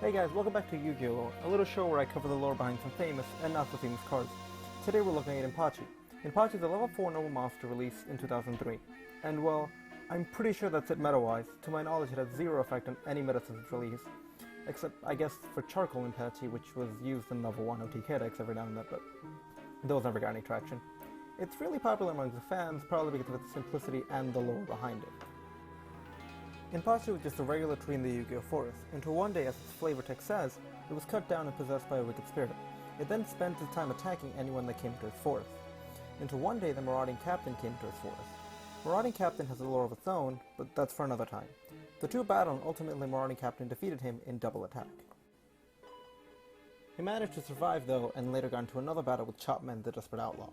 Hey guys, welcome back to Yugioh, a little show where I cover the lore behind some famous and not so famous cards. Today we're looking at Inpachi. Inpachi is a level 4 normal monster released in 2003, and well, I'm pretty sure that's it meta-wise. To my knowledge it had zero effect on any meta since its release, except I guess for Charcoal Inpachi, which was used in level 1 OTK decks every now and then, but those never got any traction. It's really popular among the fans, probably because of its simplicity and the lore behind it. Inpachi was just a regular tree in the Yugioh forest, until one day, as its flavor text says, it was cut down and possessed by a wicked spirit. It then spent its time attacking anyone that came into its forest. Until one day the Marauding Captain came to its forest. Marauding Captain has a lore of its own, but that's for another time. The two battled and ultimately Marauding Captain defeated him in double attack. He managed to survive though, and later got into another battle with Chopman the Desperate Outlaw.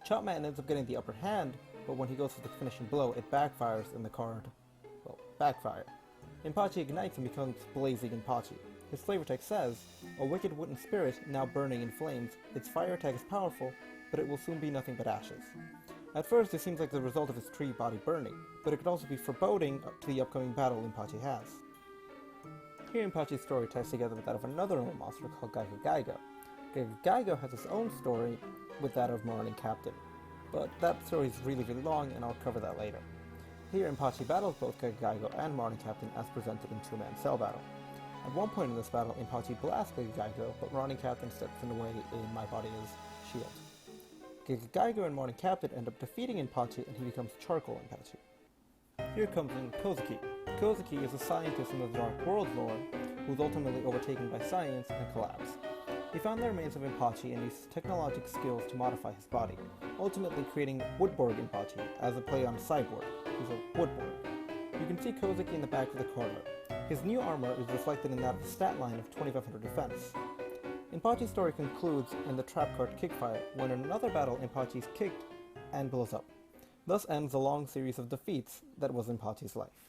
Chopman ends up getting the upper hand, but when he goes for the finishing blow, it backfires in the card, well, Backfire. Inpachi ignites and becomes Blazing Inpachi. His flavor text says, "A wicked wooden spirit, now burning in flames. Its fire attack is powerful, but it will soon be nothing but ashes." At first it seems like the result of his tree body burning, but it could also be foreboding to the upcoming battle Inpachi has. Here Inpachi's story ties together with that of another normal monster called Gaigo. Gaigo has its own story with that of Marauding Captain, but that story is really long and I'll cover that later. Here Inpachi battles both Gaigo and Marauding Captain as presented in two-man cell battle. At one point in this battle, Inpachi blasts Gaigo, but Marauding Captain steps in the way in My Body is Shield. Gaigo and Marauding Captain end up defeating Inpachi and he becomes Charcoal Inpachi. Here comes in Kozuki. Kozuki is a scientist in the Dark World lore who was ultimately overtaken by science and collapsed. He found the remains of Inpachi and used technologic skills to modify his body, ultimately creating Woodborg Inpachi as a play on Cyborg. He's a Woodborg. You can see Kozuki in the back of the corner. His new armor is reflected in that of the stat line of 2500 defense. Inpachi's story concludes in the trap card Kickfire, when in another battle Inpachi is kicked and blows up. Thus ends the long series of defeats that was Inpachi's life.